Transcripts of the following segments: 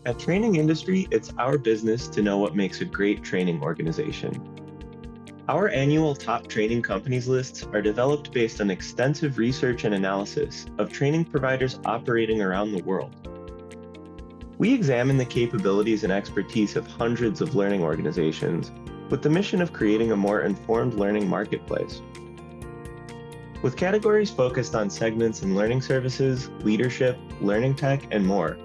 At Training Industry, it's our business to know what makes a great training organization. Our annual top training companies lists are developed based on extensive research and analysis of training providers operating around the world. We examine the capabilities and expertise of hundreds of learning organizations with the mission of creating a more informed learning marketplace. With categories focused on segments in learning services, leadership, learning tech, and more,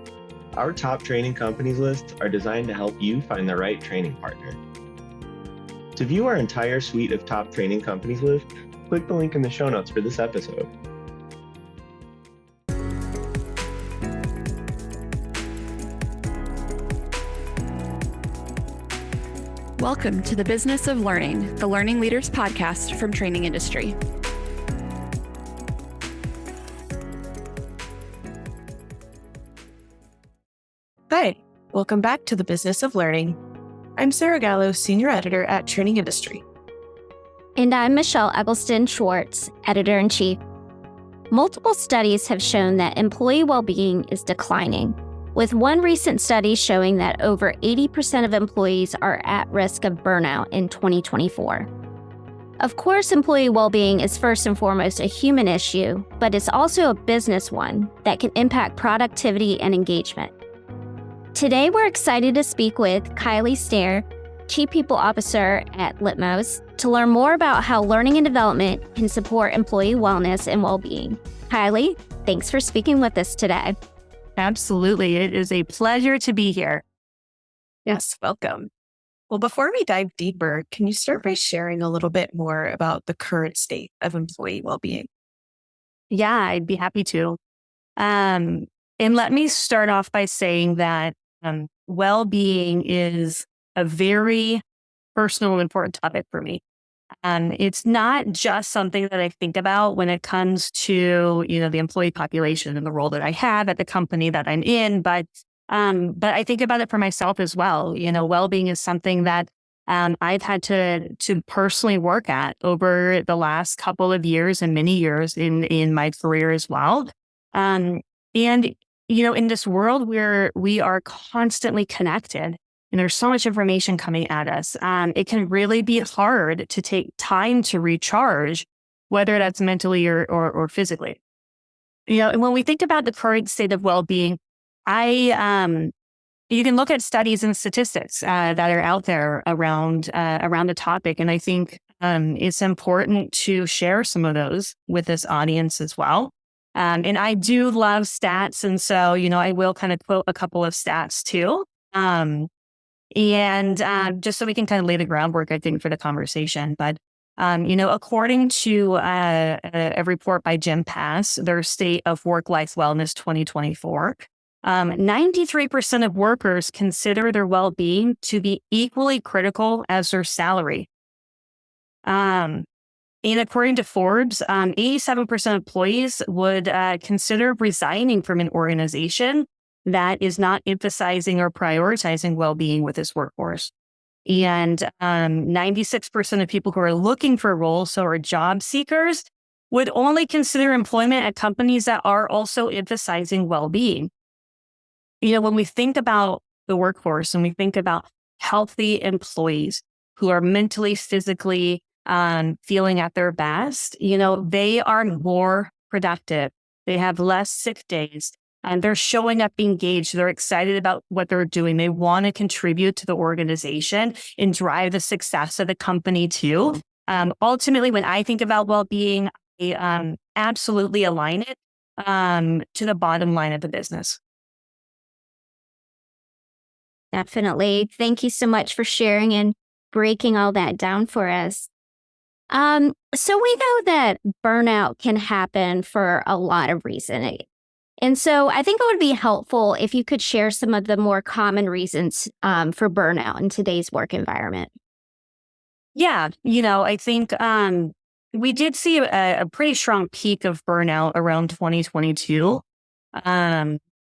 our top training companies lists are designed to help you find the right training partner. To view our entire suite of top training companies list, click the link in the show notes for this episode. Welcome to the Business of Learning, the Learning Leaders podcast from Training Industry. Hi, welcome back to the Business of Learning. I'm Sarah Gallo, Senior Editor at Training Industry. And I'm Michelle Eggleston-Schwartz, Editor-in-Chief. Multiple studies have shown that employee well-being is declining, with one recent study showing that over 80% of employees are at risk of burnout in 2024. Of course, employee well-being is first and foremost a human issue, but it's also a business one that can impact productivity and engagement. Today, we're excited to speak with Kyile Stair, Chief People Officer at Litmos, to learn more about how learning and development can support employee wellness and well-being. Kyile, thanks for speaking with us today. Absolutely. It is a pleasure to be here. Yes, welcome. Well, before we dive deeper, can you start by sharing a little bit more about the current state of employee well-being? Yeah, I'd be happy to. And let me start off by saying that well-being is a very personal and important topic for me. It's not just something that I think about when it comes to, the employee population and the role that I have at the company that I'm in, but I think about it for myself as well. Well-being is something that I've had to personally work at over the last couple of years and many years in my career as well. And in this world where we are constantly connected and there's so much information coming at us, it can really be hard to take time to recharge, whether that's mentally or physically. And when we think about the current state of well-being, you can look at studies and statistics that are out there around the topic. And I think it's important to share some of those with this audience as well. And I do love stats. And so, I will kind of quote a couple of stats too. Just so we can kind of lay the groundwork, I think, for the conversation. But, according to a report by Jim Pass, their State of Work-Life Wellness 2024, 93% of workers consider their well-being to be equally critical as their salary. And according to Forbes, 87% of employees would consider resigning from an organization that is not emphasizing or prioritizing well-being with its workforce. And 96% of people who are looking for roles, so are job seekers, would only consider employment at companies that are also emphasizing well-being. When we think about the workforce and we think about healthy employees who are mentally, physically, feeling at their best, they are more productive. They have less sick days and they're showing up engaged. They're excited about what they're doing. They want to contribute to the organization and drive the success of the company too. Ultimately, when I think about well-being, I absolutely align it to the bottom line of the business. Definitely. Thank you so much for sharing and breaking all that down for us. So we know that burnout can happen for a lot of reasons. And so I think it would be helpful if you could share some of the more common reasons for burnout in today's work environment. Yeah, I think we did see a pretty strong peak of burnout around 2022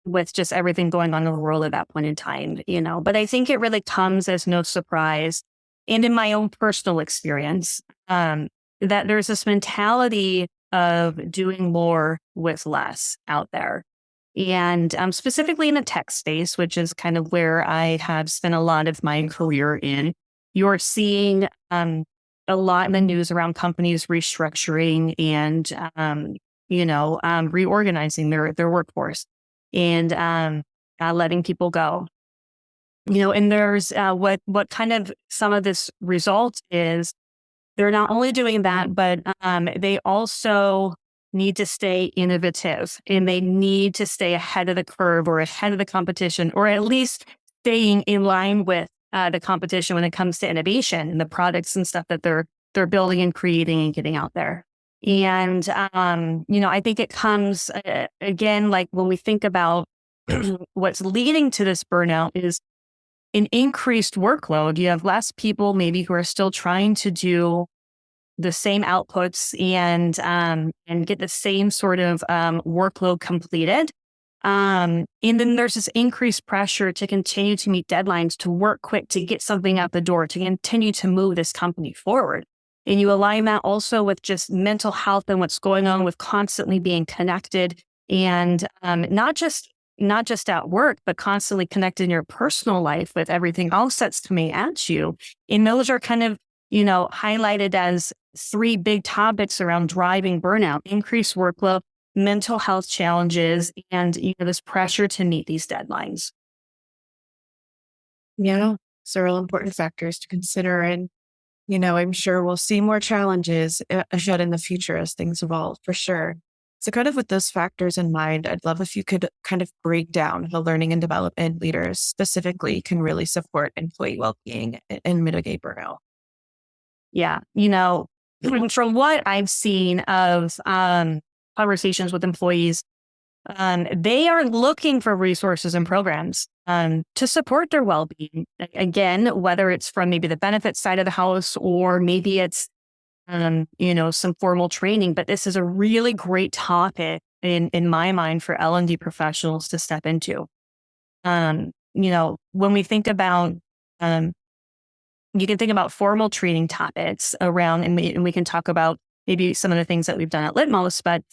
with just everything going on in the world at that point in time, But I think it really comes as no surprise, and in my own personal experience, that there's this mentality of doing more with less out there. And specifically in the tech space, which is kind of where I have spent a lot of my career in, you're seeing a lot in the news around companies restructuring and, reorganizing their workforce and letting people go. And there's what kind of some of this result is they're not only doing that, but they also need to stay innovative and they need to stay ahead of the curve or ahead of the competition, or at least staying in line with the competition when it comes to innovation and the products and stuff that they're building and creating and getting out there. And, I think it comes again, like when we think about what's leading to this burnout is an increased workload. You have less people maybe who are still trying to do the same outputs and get the same sort of workload completed. And then there's this increased pressure to continue to meet deadlines, to work quick, to get something out the door, to continue to move this company forward. And you align that also with just mental health and what's going on with constantly being connected and not just at work, but constantly connected in your personal life with everything else that's coming at you. And those are kind of, highlighted as 3 big topics around driving burnout: increased workload, mental health challenges, and this pressure to meet these deadlines. Yeah, so real important factors to consider. And, I'm sure we'll see more challenges ahead in the future as things evolve, for sure. So kind of with those factors in mind, I'd love if you could kind of break down how learning and development leaders specifically can really support employee well-being and mitigate burnout. Yeah. From what I've seen of conversations with employees, they are looking for resources and programs to support their well-being. Again, whether it's from maybe the benefits side of the house or maybe it's, some formal training. But this is a really great topic in my mind for L&D professionals to step into. When we think about you can think about formal training topics around, and we can talk about maybe some of the things that we've done at Litmos, but,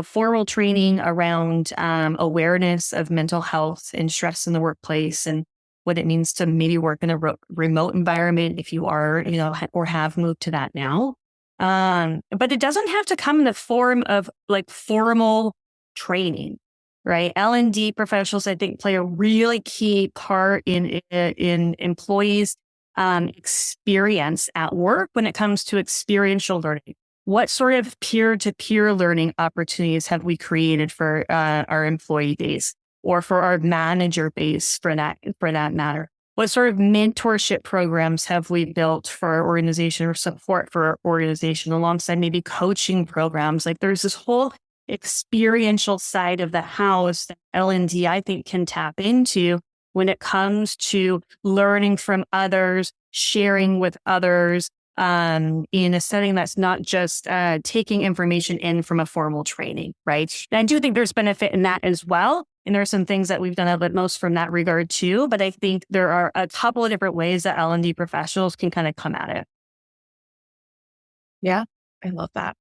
formal training around awareness of mental health and stress in the workplace and what it means to maybe work in a remote environment if you are, or have moved to that now. But it doesn't have to come in the form of like formal training, right? L&D professionals, I think, play a really key part in employees' experience at work when it comes to experiential learning. What sort of peer-to-peer learning opportunities have we created for our employee base or for our manager base for that matter? What sort of mentorship programs have we built for our organization or support for our organization alongside maybe coaching programs? Like there's this whole experiential side of the house that L&D, I think, can tap into when it comes to learning from others, sharing with others in a setting that's not just taking information in from a formal training, right? And I do think there's benefit in that as well. And there are some things that we've done at Litmos from that regard too. But I think there are a couple of different ways that L&D professionals can kind of come at it. Yeah, I love that.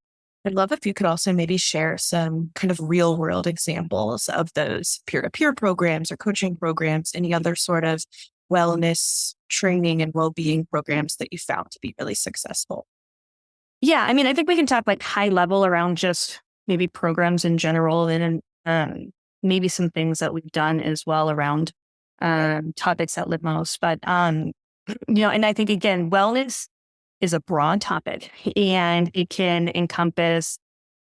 I'd love if you could also maybe share some kind of real world examples of those peer-to-peer programs or coaching programs, any other sort of wellness training and well-being programs that you found to be really successful. Yeah, I mean, I think we can talk like high level around just maybe programs in general and maybe some things that we've done as well around topics at Litmos. But, and I think, again, wellness is a broad topic and it can encompass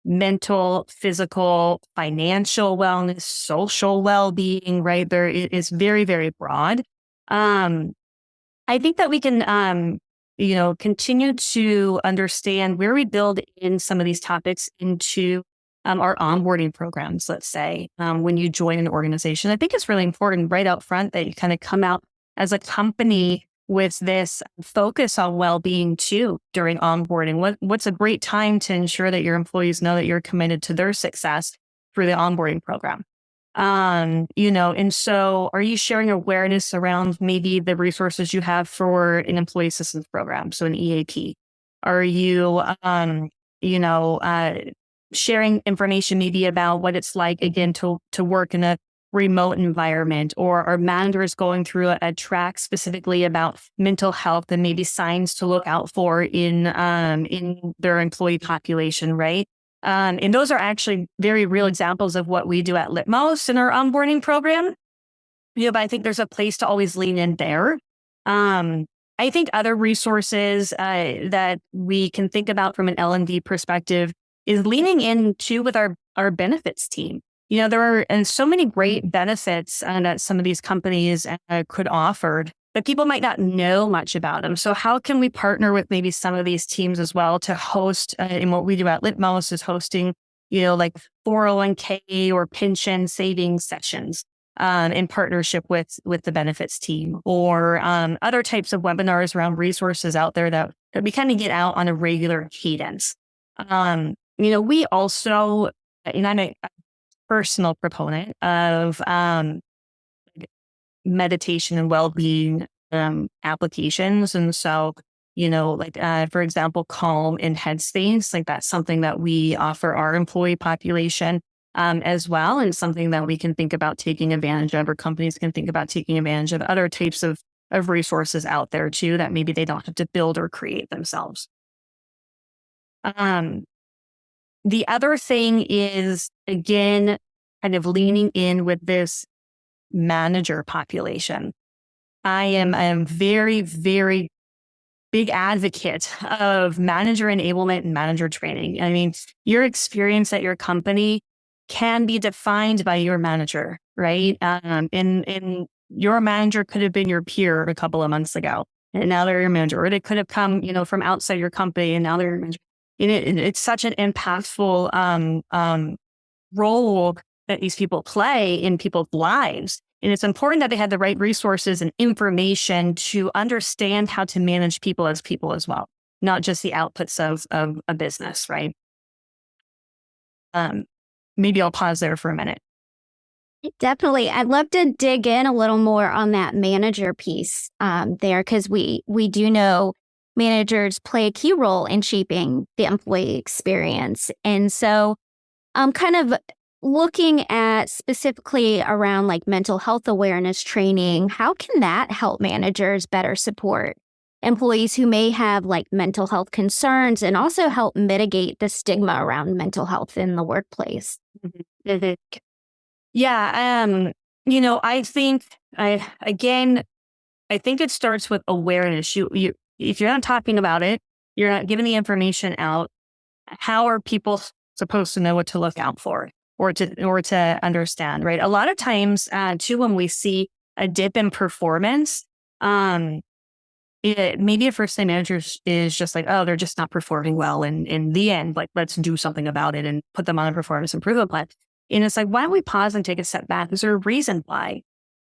mental, physical, financial wellness, social well-being, right? It is very, very broad. I think that we can, continue to understand where we build in some of these topics into our onboarding programs, let's say, when you join an organization. I think it's really important right out front that you kind of come out as a company with this focus on well-being too during onboarding. What's a great time to ensure that your employees know that you're committed to their success through the onboarding program? And so are you sharing awareness around maybe the resources you have for an employee assistance program, so an EAP? Are you, sharing information maybe about what it's like, again, to work in a remote environment, or our managers going through a track specifically about mental health and maybe signs to look out for in their employee population, right? And those are actually very real examples of what we do at Litmos in our onboarding program. But I think there's a place to always lean in there. I think other resources that we can think about from an L&D perspective is leaning in too with our benefits team. There are so many great benefits that some of these companies could offer, but people might not know much about them. So how can we partner with maybe some of these teams as well to host, and what we do at Litmos is hosting, like 401k or pension savings sessions in partnership with the benefits team, or other types of webinars around resources out there that we kind of get out on a regular cadence. We also, I'm a personal proponent of meditation and well-being applications. And so, for example, Calm and Headspace, like that's something that we offer our employee population as well, and something that we can think about taking advantage of, or companies can think about taking advantage of other types of resources out there too, that maybe they don't have to build or create themselves. The other thing is, again, kind of leaning in with this manager population. I am a very, very big advocate of manager enablement and manager training. I mean, your experience at your company can be defined by your manager, right? And your manager could have been your peer a couple of months ago, and now they're your manager, or they could have come, from outside your company, and now they're your manager. It's such an impactful role that these people play in people's lives. And it's important that they have the right resources and information to understand how to manage people as well, not just the outputs of a business, right? Maybe I'll pause there for a minute. Definitely. I'd love to dig in a little more on that manager piece there, because we do know managers play a key role in shaping the employee experience. And so I'm kind of looking at specifically around like mental health awareness training. How can that help managers better support employees who may have like mental health concerns, and also help mitigate the stigma around mental health in the workplace? Mm-hmm. Yeah. I think I think it starts with awareness. If you're not talking about it, you're not giving the information out. How are people supposed to know what to look out for, or to understand, right? A lot of times, too, when we see a dip in performance, maybe a first-time manager is just like, oh, they're just not performing well. And in the end, like, let's do something about it and put them on a performance improvement plan. And it's like, why don't we pause and take a step back? Is there a reason why?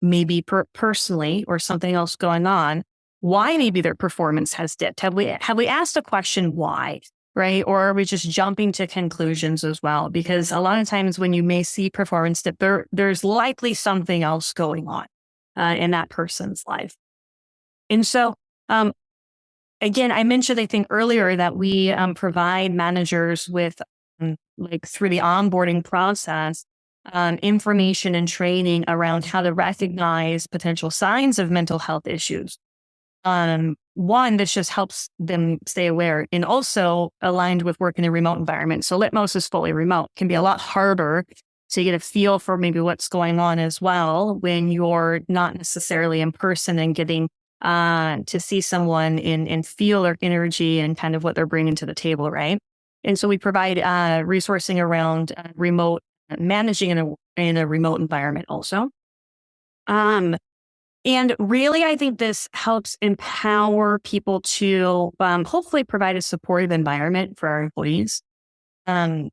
Maybe personally, or something else going on, why maybe their performance has dipped? Have we asked a question why, right? Or are we just jumping to conclusions as well? Because a lot of times when you may see performance dip, there's likely something else going on in that person's life. And so, again, I mentioned, I think earlier, that we provide managers with, through the onboarding process, information and training around how to recognize potential signs of mental health issues. One, this just helps them stay aware, and also aligned with work in a remote environment. So Litmos is fully remote. It can be a lot harder to get a feel for maybe what's going on as well when you're not necessarily in person and getting to see someone and feel their energy and kind of what they're bringing to the table, right? And so we provide resourcing around remote managing in a remote environment also. And really, I think this helps empower people to hopefully provide a supportive environment for our employees. And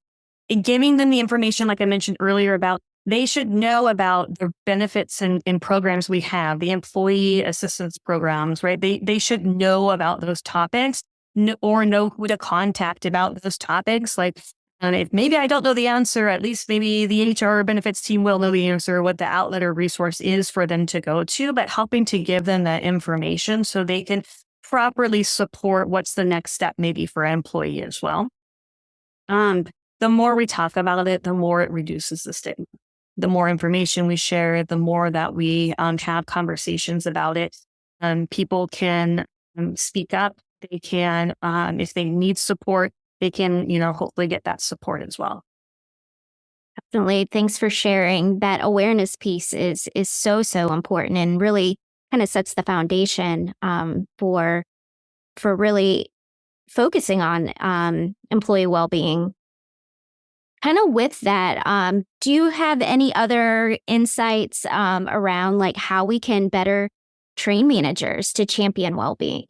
giving them the information, like I mentioned earlier, about they should know about the benefits and programs we have, the employee assistance programs, right? They should know about those topics, or know who to contact about those topics. Like, if maybe I don't know the answer, at least maybe the HR benefits team will know the answer, what the outlet or resource is for them to go to, but helping to give them that information so they can properly support what's the next step maybe for an employee as well. the more we talk about it, the more it reduces the stigma. The more information we share, the more that we have conversations about it. People can speak up. They can, if they need support, they can, hopefully get that support as well. Definitely. Thanks for sharing. That awareness piece is so important and really kind of sets the foundation for really focusing on employee well-being. Kind of with that, do you have any other insights around like how we can better train managers to champion well-being?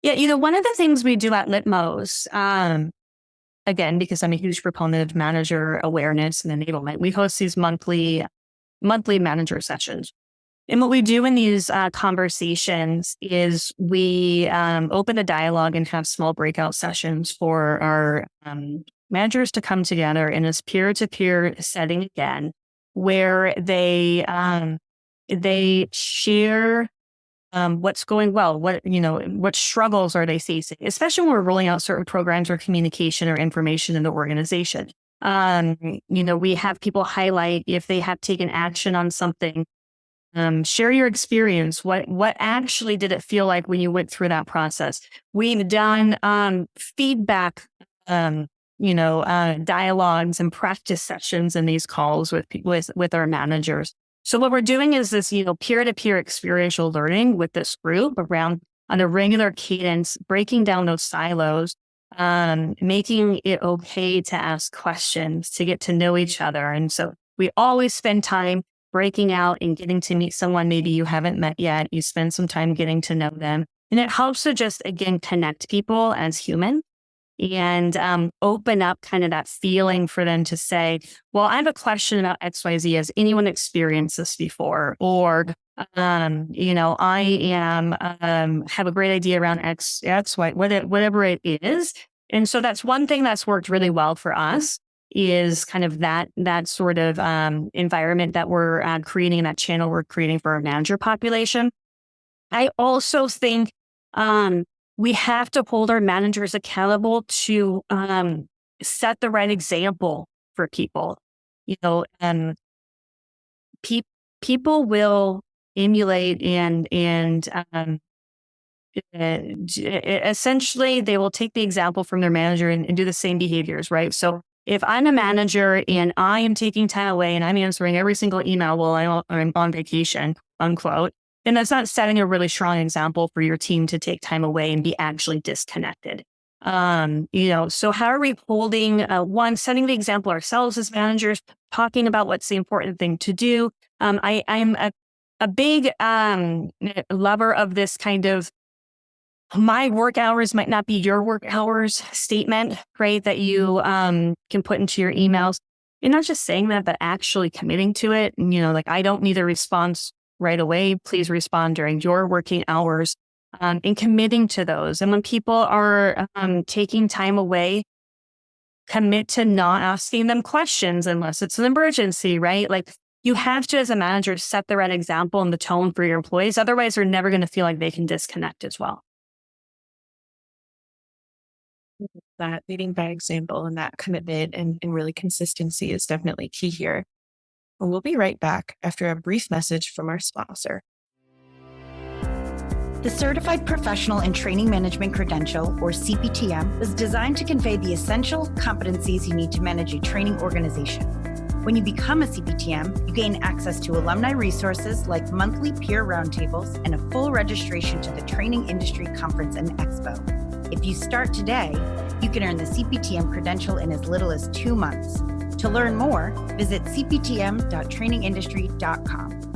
Yeah, one of the things we do at Litmos, again, because I'm a huge proponent of manager awareness and enablement, we host these monthly manager sessions. And what we do in these conversations is we open a dialogue and have small breakout sessions for our managers to come together in this peer-to-peer setting again, where they share what's going well, what struggles are they facing, especially when we're rolling out certain programs or communication or information in the organization. We have people highlight if they have taken action on something. Share your experience. What actually did it feel like when you went through that process? We've done feedback, dialogues and practice sessions in these calls with our managers. So what we're doing is this, peer-to-peer experiential learning with this group around on a regular cadence, breaking down those silos, making it okay to ask questions, to get to know each other. And so we always spend time breaking out and getting to meet someone maybe you haven't met yet. You spend some time getting to know them. And it helps to just, again, connect people as humans and open up kind of that feeling for them to say, well, I have a question about XYZ. Has anyone experienced this before? Or, I have a great idea around X, Y, whatever it is. And so that's one thing that's worked really well for us is kind of that sort of environment that we're creating, that channel we're creating for our manager population. I also think we have to hold our managers accountable to set the right example for people. People will emulate and essentially they will take the example from their manager and do the same behaviors, right? So if I'm a manager and I am taking time away and I'm answering every single email while I'm on vacation, unquote, then that's not setting a really strong example for your team to take time away and be actually disconnected. So how are we holding, setting the example ourselves as managers, talking about what's the important thing to do. I'm a big lover of this kind of my work hours might not be your work hours statement, right? That you can put into your emails. You're not just saying that, but actually committing to it. And, I don't need a response right away. Please respond during your working hours and committing to those. And when people are taking time away, commit to not asking them questions unless it's an emergency, right? Like you have to, as a manager, set the right example and the tone for your employees. Otherwise, they're never going to feel like they can disconnect as well. That leading by example and that commitment and really consistency is definitely key here. And we'll be right back after a brief message from our sponsor. The Certified Professional in Training Management Credential, or CPTM, was designed to convey the essential competencies you need to manage a training organization. When you become a CPTM, you gain access to alumni resources like monthly peer roundtables and a full registration to the Training Industry Conference and Expo. If you start today, you can earn the CPTM credential in as little as 2 months. To learn more, visit cptm.trainingindustry.com.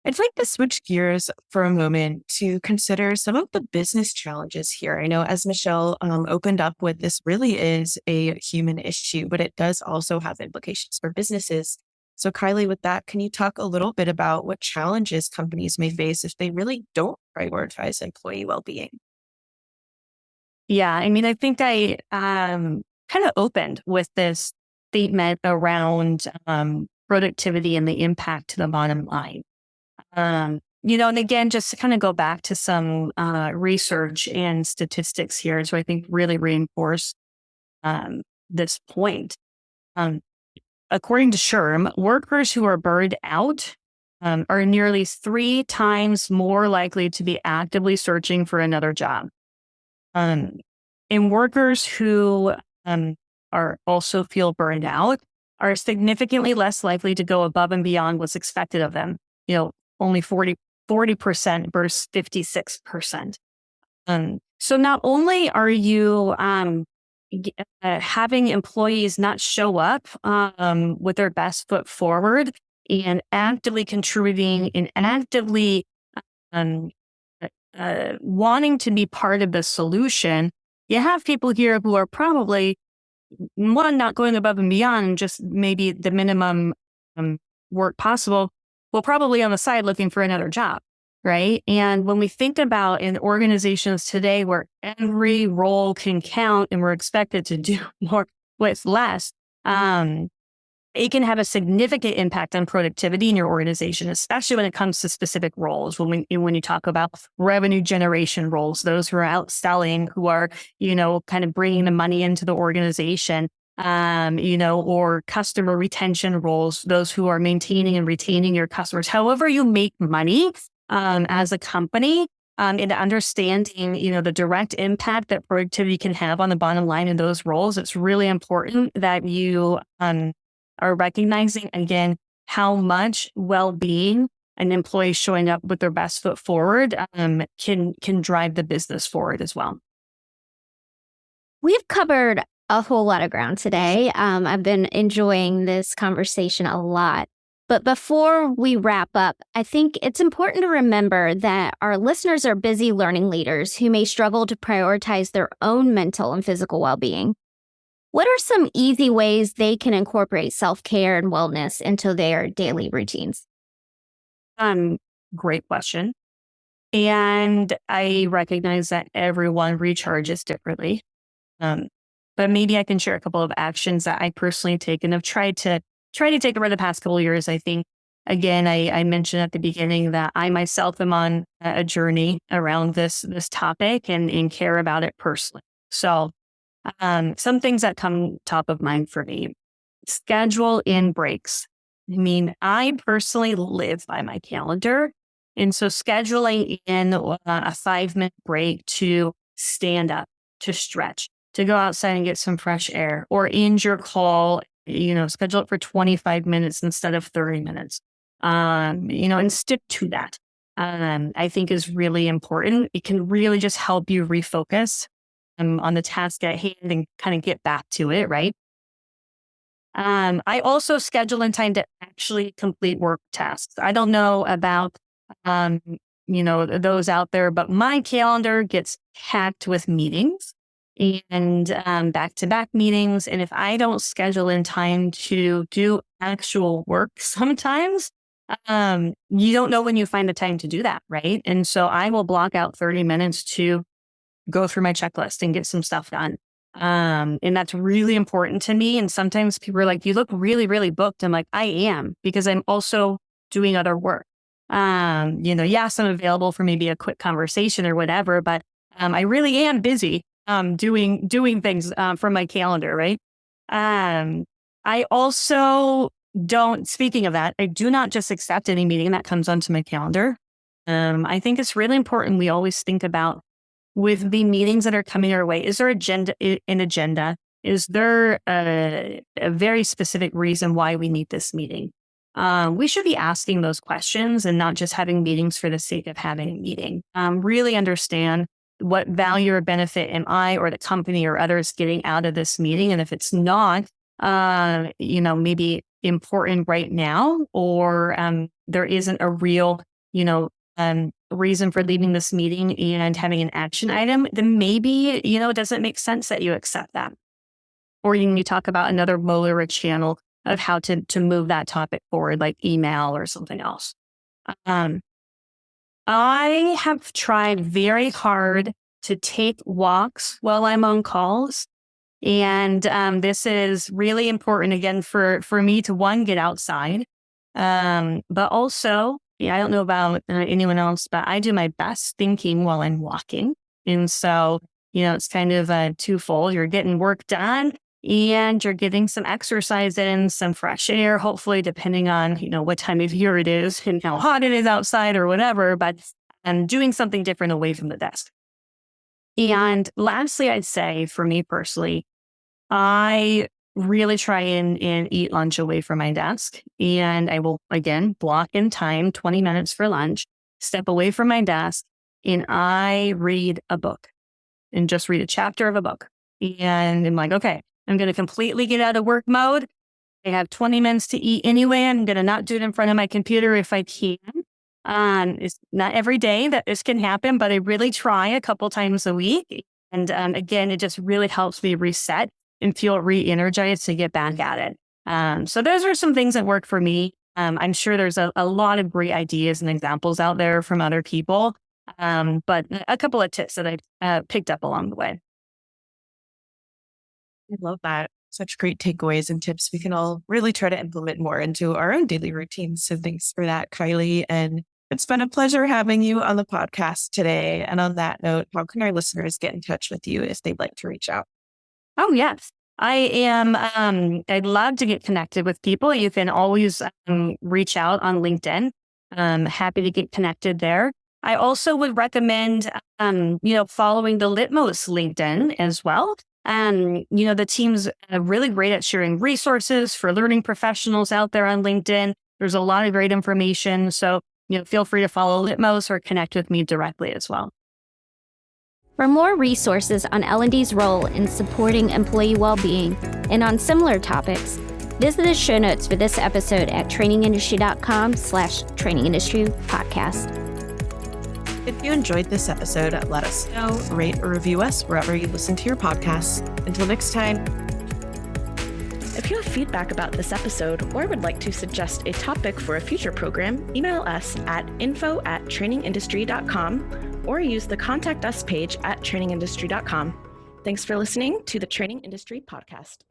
I'd like to switch gears for a moment to consider some of the business challenges here. I know as Michelle opened up with, this really is a human issue, but it does also have implications for businesses. So Kylie, with that, can you talk a little bit about what challenges companies may face if they really don't prioritize employee well-being? Yeah, I think I kind of opened with this statement around productivity and the impact to the bottom line. And again, just to kind of go back to some research and statistics here, so I think really reinforce this point. According to SHRM, workers who are burned out are nearly 3 times more likely to be actively searching for another job. And workers who are also feel burned out are significantly less likely to go above and beyond what's expected of them. Only 40% versus 56%. So not only are you having employees not show up with their best foot forward and actively contributing and actively wanting to be part of the solution, you have people here who are probably, one, not going above and beyond, just maybe the minimum work possible, well, probably on the side looking for another job, right? And when we think about in organizations today where every role can count and we're expected to do more with less, it can have a significant impact on productivity in your organization, especially when it comes to specific roles. When you talk about revenue generation roles, those who are out selling, who are, kind of bringing the money into the organization, or customer retention roles, those who are maintaining and retaining your customers. However you make money as a company, and understanding, the direct impact that productivity can have on the bottom line in those roles, it's really important that you are recognizing, again, how much well-being an employee showing up with their best foot forward can drive the business forward as well. We've covered a whole lot of ground today. I've been enjoying this conversation a lot. But before we wrap up, I think it's important to remember that our listeners are busy learning leaders who may struggle to prioritize their own mental and physical well-being. What are some easy ways they can incorporate self-care and wellness into their daily routines? Great question. And I recognize that everyone recharges differently. But maybe I can share a couple of actions that I personally take and have tried to take over the past couple of years. I think, again, I mentioned at the beginning that I myself am on a journey around this topic and care about it personally. So some things that come top of mind for me: schedule in breaks. I personally live by my calendar. And so scheduling in a 5-minute break to stand up, to stretch, to go outside and get some fresh air, or end your call, schedule it for 25 minutes instead of 30 minutes, and stick to that, I think is really important. It can really just help you refocus on the task at hand and kind of get back to it, right? I also schedule in time to actually complete work tasks. I don't know about, those out there, but my calendar gets packed with meetings and back-to-back meetings. And if I don't schedule in time to do actual work, sometimes you don't know when you find the time to do that, right? And so I will block out 30 minutes to go through my checklist and get some stuff done. And that's really important to me. And sometimes people are like, you look really, really booked. I'm like, I am, because I'm also doing other work. Yes, I'm available for maybe a quick conversation or whatever, but I really am busy doing things from my calendar, right? I also speaking of that, I do not just accept any meeting that comes onto my calendar. I think it's really important we always think about, with the meetings that are coming our way, is there an agenda? Is there a very specific reason why we need this meeting? We should be asking those questions and not just having meetings for the sake of having a meeting. Really understand what value or benefit am I or the company or others getting out of this meeting? And if it's not, maybe important right now, or there isn't a real, reason for leaving this meeting and having an action item, then maybe, it doesn't make sense that you accept that. Or you talk about another mode or a channel of how to move that topic forward, like email or something else. I have tried very hard to take walks while I'm on calls. And this is really important, again, for me to, one, get outside, but also I don't know about anyone else, but I do my best thinking while I'm walking. And so, it's kind of twofold. You're getting work done and you're getting some exercise in, some fresh air, hopefully, depending on, what time of year it is and how hot it is outside or whatever, but I'm doing something different away from the desk. And lastly, I'd say for me personally, I really try and eat lunch away from my desk. And I will, again, block in time, 20 minutes for lunch, step away from my desk, and I read a book and just read a chapter of a book. And I'm like, okay, I'm going to completely get out of work mode. I have 20 minutes to eat anyway. I'm going to not do it in front of my computer if I can. It's not every day that this can happen, but I really try a couple times a week. And again, it just really helps me reset and feel re-energized to get back at it. So those are some things that work for me. I'm sure there's a lot of great ideas and examples out there from other people, but a couple of tips that I picked up along the way. I love that. Such great takeaways and tips we can all really try to implement more into our own daily routines. So thanks for that, Kylie. And it's been a pleasure having you on the podcast today. And on that note, how can our listeners get in touch with you if they'd like to reach out? Oh, yes. I am. I'd love to get connected with people. You can always reach out on LinkedIn. Happy to get connected there. I also would recommend, following the Litmos LinkedIn as well. The team's really great at sharing resources for learning professionals out there on LinkedIn. There's a lot of great information. So, feel free to follow Litmos or connect with me directly as well. For more resources on L&D's role in supporting employee well-being and on similar topics, visit the show notes for this episode at trainingindustry.com/trainingindustrypodcast. If you enjoyed this episode, let us know, rate or review us wherever you listen to your podcasts. Until next time. If you have feedback about this episode or would like to suggest a topic for a future program, email us at info@trainingindustry.com or use the Contact Us page at trainingindustry.com. Thanks for listening to the Training Industry Podcast.